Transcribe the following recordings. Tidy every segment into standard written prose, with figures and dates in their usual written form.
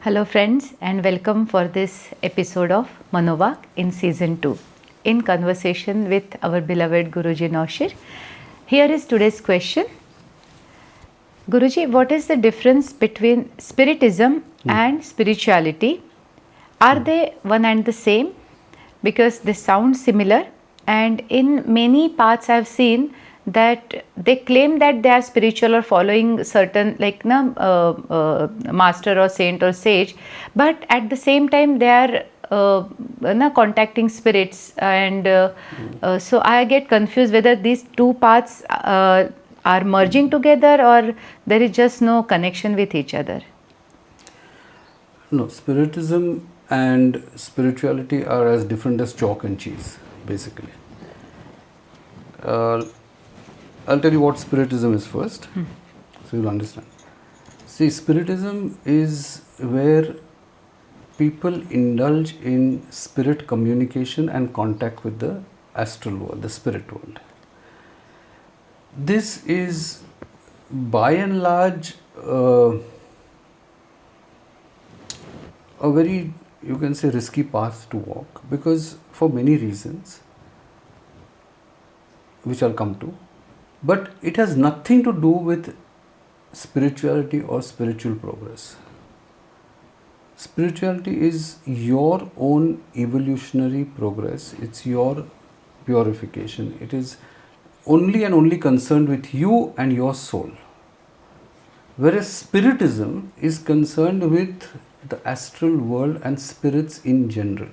Hello, friends, and welcome for this episode of Manovak in season 2 in conversation with our beloved Guruji Naushir. Here is today's question. Guruji, what is the difference between spiritism and spirituality? Are they one and the same? Because they sound similar, and in many paths I've seen that they claim that they are spiritual or following certain master or saint or sage, but at the same time they are contacting spirits, and so I get confused whether these two paths are merging together or there is just no connection with each other. No, spiritism and spirituality are as different as chalk and cheese, basically. I'll tell you what spiritism is first, so you'll understand. See, spiritism is where people indulge in spirit communication and contact with the astral world, the spirit world. This is by and large a very, you can say, risky path to walk, because for many reasons which I'll come to, but it has nothing to do with spirituality or spiritual progress. Spirituality is your own evolutionary progress, it's your purification, it is only and only concerned with you and your soul. Whereas spiritism is concerned with the astral world and spirits in general.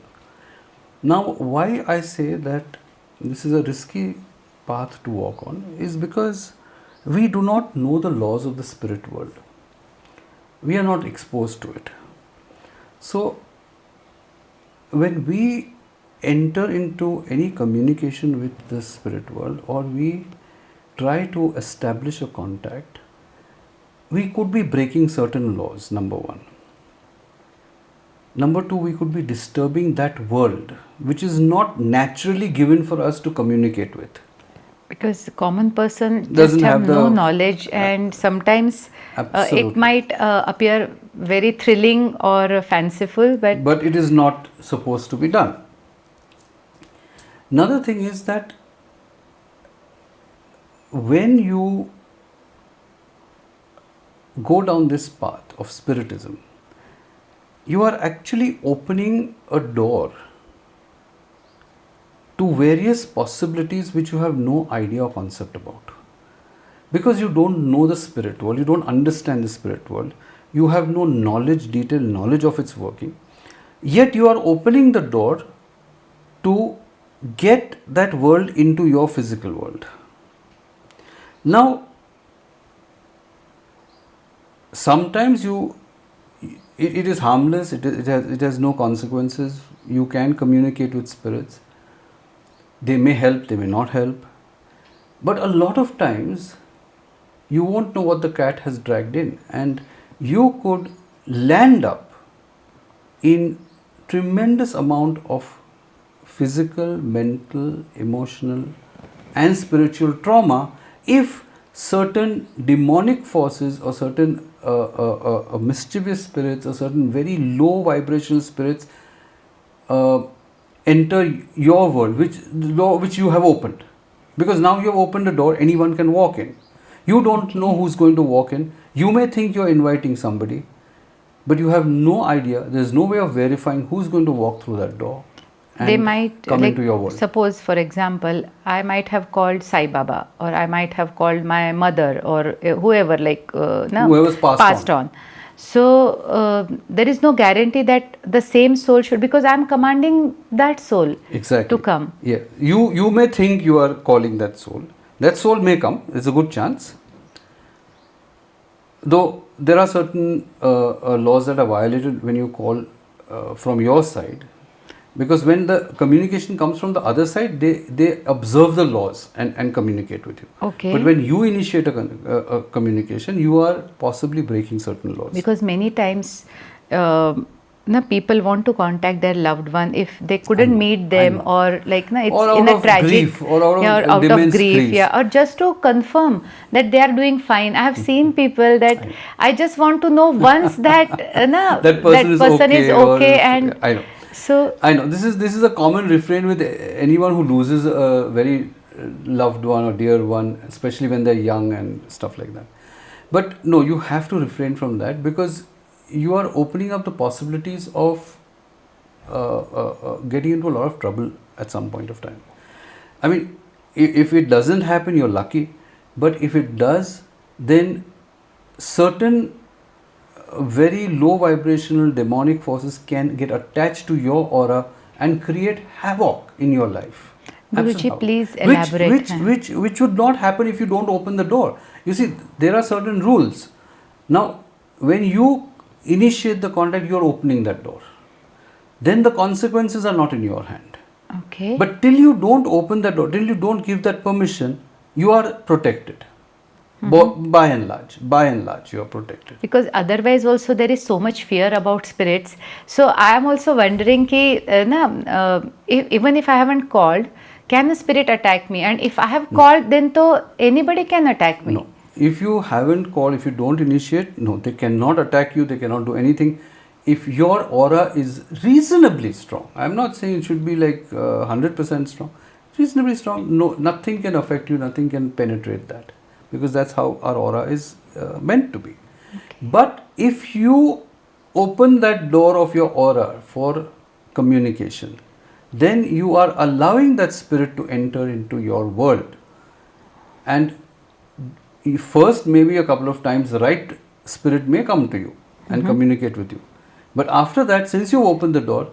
Now, why I say that this is a risky path to walk on is because we do not know the laws of the spirit world. We are not exposed to it. So, when we enter into any communication with the spirit world, or we try to establish a contact, we could be breaking certain laws, number one. Number two, we could be disturbing that world, which is not naturally given for us to communicate with. Because the common person Doesn't just have have no the- knowledge, and sometimes it Absolutely. might appear very thrilling or fanciful, but It is not supposed to be done. Another thing is that when you go down this path of spiritism, you are actually opening a door to various possibilities which you have no idea or concept about. Because you don't know the spirit world, you don't understand the spirit world, you have no knowledge, detailed knowledge of its working, yet you are opening the door to get that world into your physical world. Now, sometimes it is harmless, it has no consequences, you can communicate with spirits, they may help, they may not help, but a lot of times you won't know what the cat has dragged in, and you could land up in tremendous amount of physical, mental, emotional and spiritual trauma if certain demonic forces or certain mischievous spirits or certain very low vibrational spirits enter your world, which you have opened. Because now you have opened a door, anyone can walk in. You don't know who's going to walk in. You may think you're inviting somebody, but you have no idea. There's no way of verifying who's going to walk through that door and they might come into your world. Suppose, for example, I might have called Sai Baba, or I might have called my mother, or whoever, Whoever's passed on. So there is no guarantee that the same soul should, because I'm commanding that soul Exactly. to come. Yeah, you may think you are calling that soul. That soul may come. There's a good chance. Though there are certain laws that are violated when you call from your side, because when the communication comes from the other side, they observe the laws and communicate with you. Okay. But when you initiate a communication, you are possibly breaking certain laws. Because many times na, people want to contact their loved one if they couldn't know, meet I them, know. or like na, it's Or in out a of tragic, grief, or out of yeah, or out of immense grief, grief. yeah, or just to confirm that they are doing fine. I have seen people that I just want to know once that na, That person is okay, or okay, if, and I know. so I know this is a common refrain with anyone who loses a very loved one or dear one, especially when they're young and stuff like that. But no, you have to refrain from that, because you are opening up the possibilities of getting into a lot of trouble at some point of time. I mean, if it doesn't happen, you're lucky. But if it does, then certain very low vibrational demonic forces can get attached to your aura and create havoc in your life. Guruji, Absolute please havoc. Which elaborate. which would not happen if you don't open the door. You see, there are certain rules. Now, when you initiate the contact, you are opening that door. Then the consequences are not in your hand. Okay. But till you don't open that door, till you don't give that permission, you are protected. By and large, you are protected. Because otherwise also there is so much fear about spirits. So I am also wondering ki, even if I haven't called, can a spirit attack me? And if I have called, then to anybody can attack me. No. If you haven't called, if you don't initiate, no, they cannot attack you, they cannot do anything. If your aura is reasonably strong, I'm not saying it should be like 100% strong, reasonably strong, no, nothing can affect you, nothing can penetrate that, because that's how our aura is meant to be. But if you open that door of your aura for communication, then you are allowing that spirit to enter into your world. And first, maybe a couple of times, the right spirit may come to you and communicate with you. But after that, since you open the door,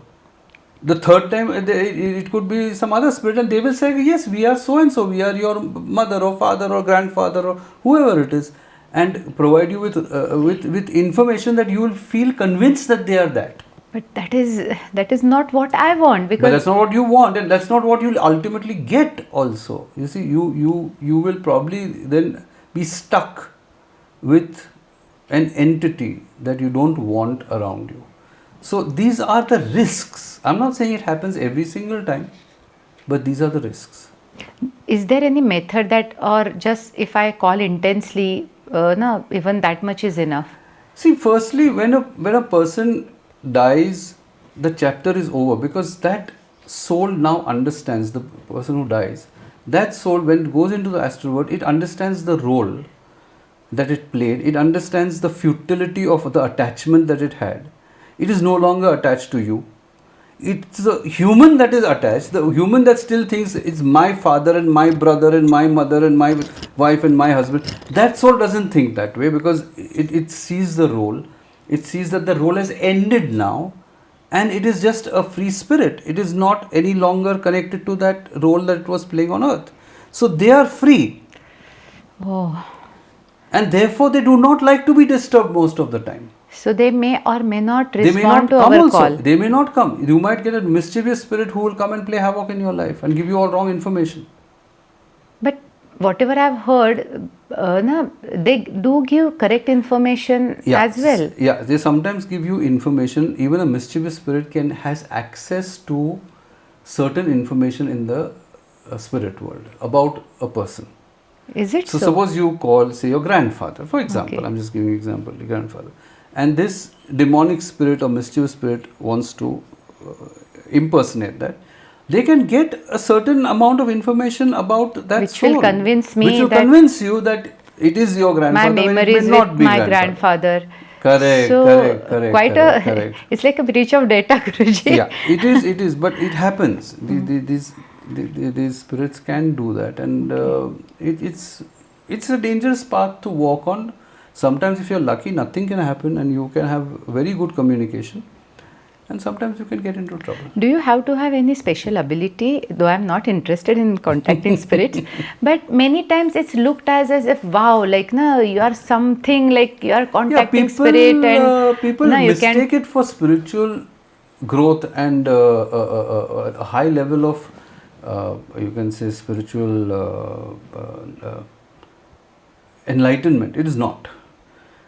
the third time it could be some other spirit, and they will say, yes, we are so and so, we are your mother or father or grandfather or whoever it is, and provide you with information that you will feel convinced that they are that. But that is not what I want, But because that's not what you want, and that's not what you'll ultimately get also. You see, you will probably then be stuck with an entity that you don't want around you. So these are the risks. I'm not saying it happens every single time, but these are the risks. is there any method that, or just if I call intensely, no, even that much is enough? See, firstly, when a person dies, the chapter is over, because that soul now understands, the person who dies, that soul, when it goes into the astral world, it understands the role that it played, it understands the futility of the attachment that it had. It is no longer attached to you. It's the human that is attached, the human that still thinks it's my father and my brother and my mother and my wife and my husband. That soul doesn't think that way, because it sees the role. It sees that the role has ended now, and it is just a free spirit. It is not any longer connected to that role that it was playing on earth. So they are free. Oh. And therefore they do not like to be disturbed most of the time. So they may or may not They may respond not to come our also. call. They may not come. You might get a mischievous spirit who will come and play havoc in your life and give you all wrong information. But whatever I've heard, they do give correct information as well. Yeah, they sometimes give you information. Even a mischievous spirit has access to certain information in the spirit world about a person. Is it so? So suppose you call, say, your grandfather, for example. Okay. I'm just giving an example, your grandfather. And this demonic spirit or mischievous spirit wants to impersonate that. They can get a certain amount of information about that Which soul. will convince me which will that convince you that it is your my grandfather, when it memory may is not with be my grandfather. Correct, So correct. it's like a breach of data, Guruji. Yeah, it is, but it happens. These spirits can do that, and it's a dangerous path to walk on. Sometimes if you're lucky, nothing can happen and you can have very good communication, and sometimes you can get into trouble. Do you have to have any special ability? Though I'm not interested in contacting spirits, but many times it's looked as if, wow, like no, you are something, like you are contacting spirit, and people no, you mistake can. it for spiritual growth and a high level of you can say spiritual enlightenment. It is not.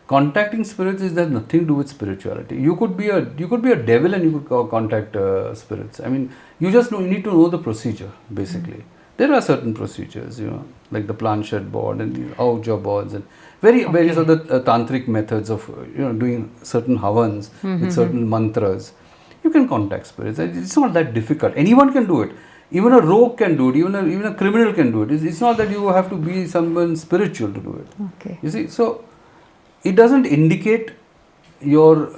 Contacting spirits is has nothing to do with spirituality. You could be a devil and you could contact spirits. I mean, you just need to know the procedure basically. There are certain procedures, like the planchette board and the Ouija boards and various other tantric methods of doing certain havans with certain mantras. You can contact spirits. It's not that difficult. Anyone can do it. Even a rogue can do it. Even a criminal can do it. It's not that you have to be someone spiritual to do it. Okay. You see, so it doesn't indicate your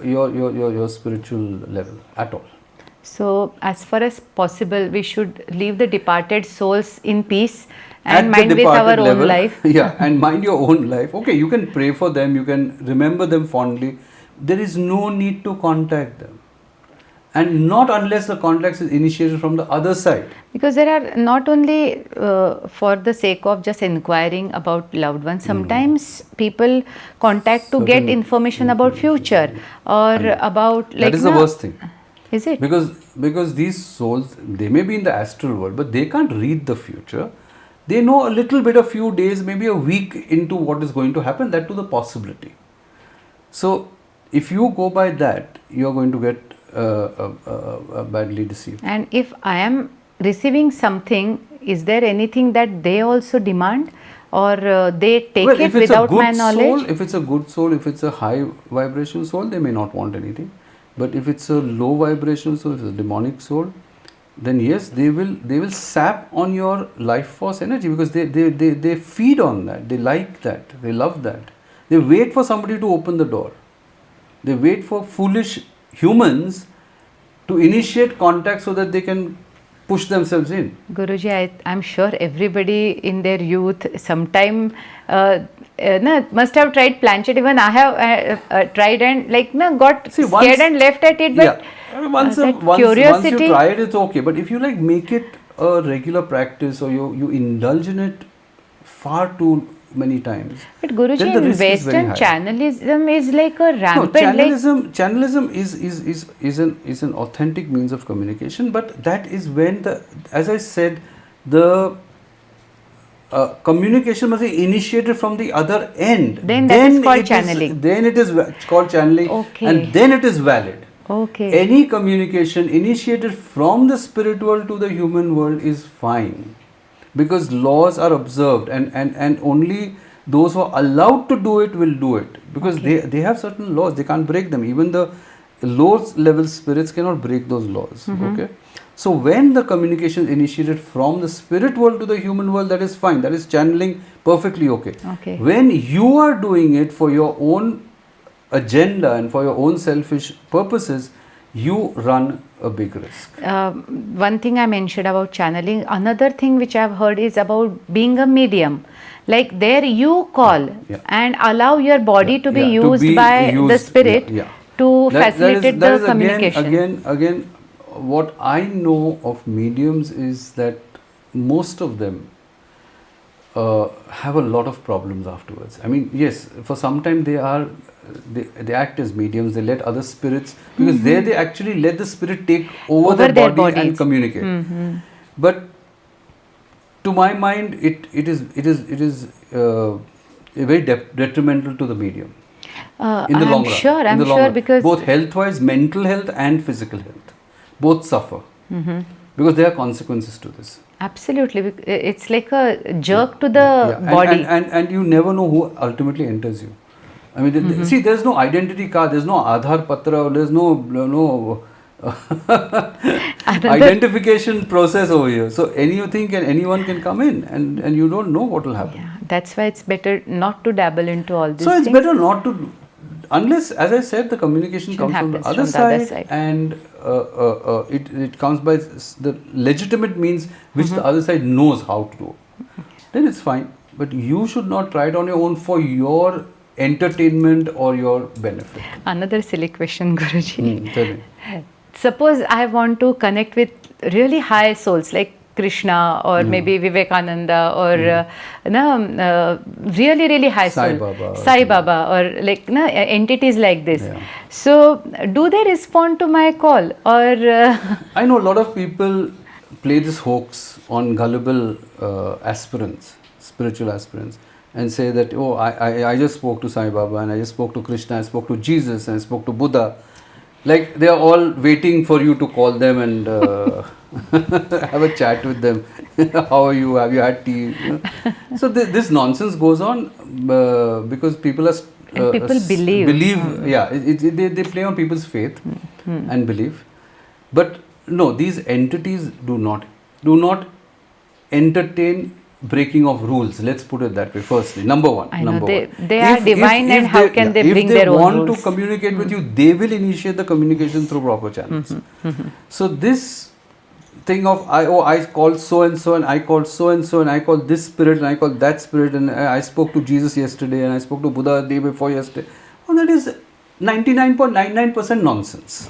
spiritual level at all. So, as far as possible, we should leave the departed souls in peace and mind with our own life. Yeah, and mind your own life. Okay, you can pray for them, you can remember them fondly. There is no need to contact them. And not unless the contact is initiated from the other side. Because there are not only for the sake of just inquiring about loved ones, sometimes people contact to get information about future or about like. That is the worst thing. Is it? Because these souls, they may be in the astral world, but they can't read the future. They know a little bit, a few days, maybe a week into what is going to happen, that to the possibility. So, if you go by that, you are going to get badly deceived. And if I am receiving something, is there anything that they also demand or they take it without my knowledge? If it's a good soul, if it's a high vibration soul, they may not want anything. But if it's a low vibration soul, if it's a demonic soul, then yes, they will sap on your life force energy because they feed on that. They like that. They love that. They wait for somebody to open the door. They wait for foolish humans to initiate contact so that they can push themselves in. Guruji, I'm sure everybody in their youth sometime must have tried planchette. Even I have tried and got scared and left at it. But once you try it, it's okay. But if you make it a regular practice or you indulge in it far too many times. But Guruji, in Western channelism is like a rampant. No, channelism is an authentic means of communication, but that is when as I said, the communication must be initiated from the other end. Then that is called channeling. Then it is called channeling, and then it is valid. Okay. Any communication initiated from the spirit world to the human world is fine. Because laws are observed and only those who are allowed to do it will do it. Because they have certain laws, they can't break them. Even the low level spirits cannot break those laws. Okay. So when the communication is initiated from the spirit world to the human world, that is fine. That is channeling perfectly okay. When you are doing it for your own agenda and for your own selfish purposes, you run a big risk. One thing I mentioned about channeling, another thing which I've heard is about being a medium. Like there you call and allow your body to be used by the spirit to facilitate the communication. Again, what I know of mediums is that most of them have a lot of problems afterwards. I mean, yes, for some time they act as mediums, they let other spirits, because there they actually let the spirit take over their body and communicate. But to my mind, it is very detrimental to the medium in the long run. I'm sure because both health-wise, mental health and physical health, both suffer because there are consequences to this. Absolutely, it's like a jerk to the body, and you never know who ultimately enters you. I mean, see, there's no identity card, there's no Aadhaar Patra, there's no identification process over here. So anyone can come in, and you don't know what will happen. Yeah, that's why it's better not to dabble into all this. So it's better not to, unless, as I said, the communication comes from the other side, and it comes by the legitimate means which the other side knows how to do. Then it's fine. But you should not try it on your own for your entertainment or your benefit. Another silly question, Guruji. Tell me. Suppose I want to connect with really high souls like Krishna or maybe Vivekananda or really high soul, Sai Baba or entities like this. Yeah. So do they respond to my call or? I know a lot of people play this hoax on gullible aspirants, spiritual aspirants, and say that, oh, I just spoke to Sai Baba, and I just spoke to Krishna, I spoke to Jesus, and I spoke to Buddha. Like they are all waiting for you to call them and have a chat with them. How are you? Have you had tea? You know? So this nonsense goes on because people are And people believe. Yeah, they play on people's faith and belief. But no, these entities do not entertain breaking of rules. Let's put it that way. Firstly, number one. I know, number they- one. they are divine, and how can they bring their own If they want rules? to communicate with you, they will initiate the communication through proper channels. So this thing of I called so and so, and I called so and so, and I called this spirit, and I called that spirit, and I spoke to Jesus yesterday, and I spoke to Buddha the day before yesterday. Well, that is 99.99% nonsense.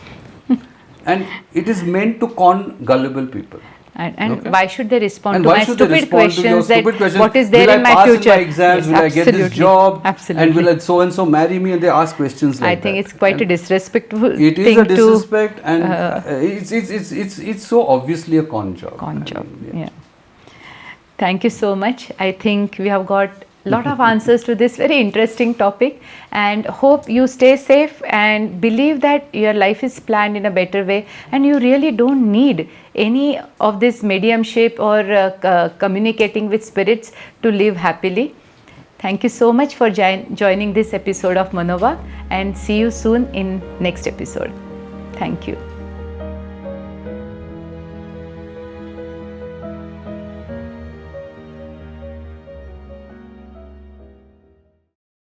And it is meant to con gullible people. And Okay. why should they respond And to why my should they stupid respond to your questions that stupid questions? what is there will in I my pass future? in my exams? Yes, will I get this absolutely. job? Absolutely. And will so and so marry me? And they ask questions like I that. think it's quite a And disrespectful it is thing a disrespect, and it's so obviously a con job. to con I job. mean, Yeah. Thank you so much. I think we have got a lot of answers to this very interesting topic, and hope you stay safe and believe that your life is planned in a better way, and you really don't need any of this mediumship or communicating with spirits to live happily. Thank you so much for joining this episode of Manova, and see you soon in next episode. Thank you.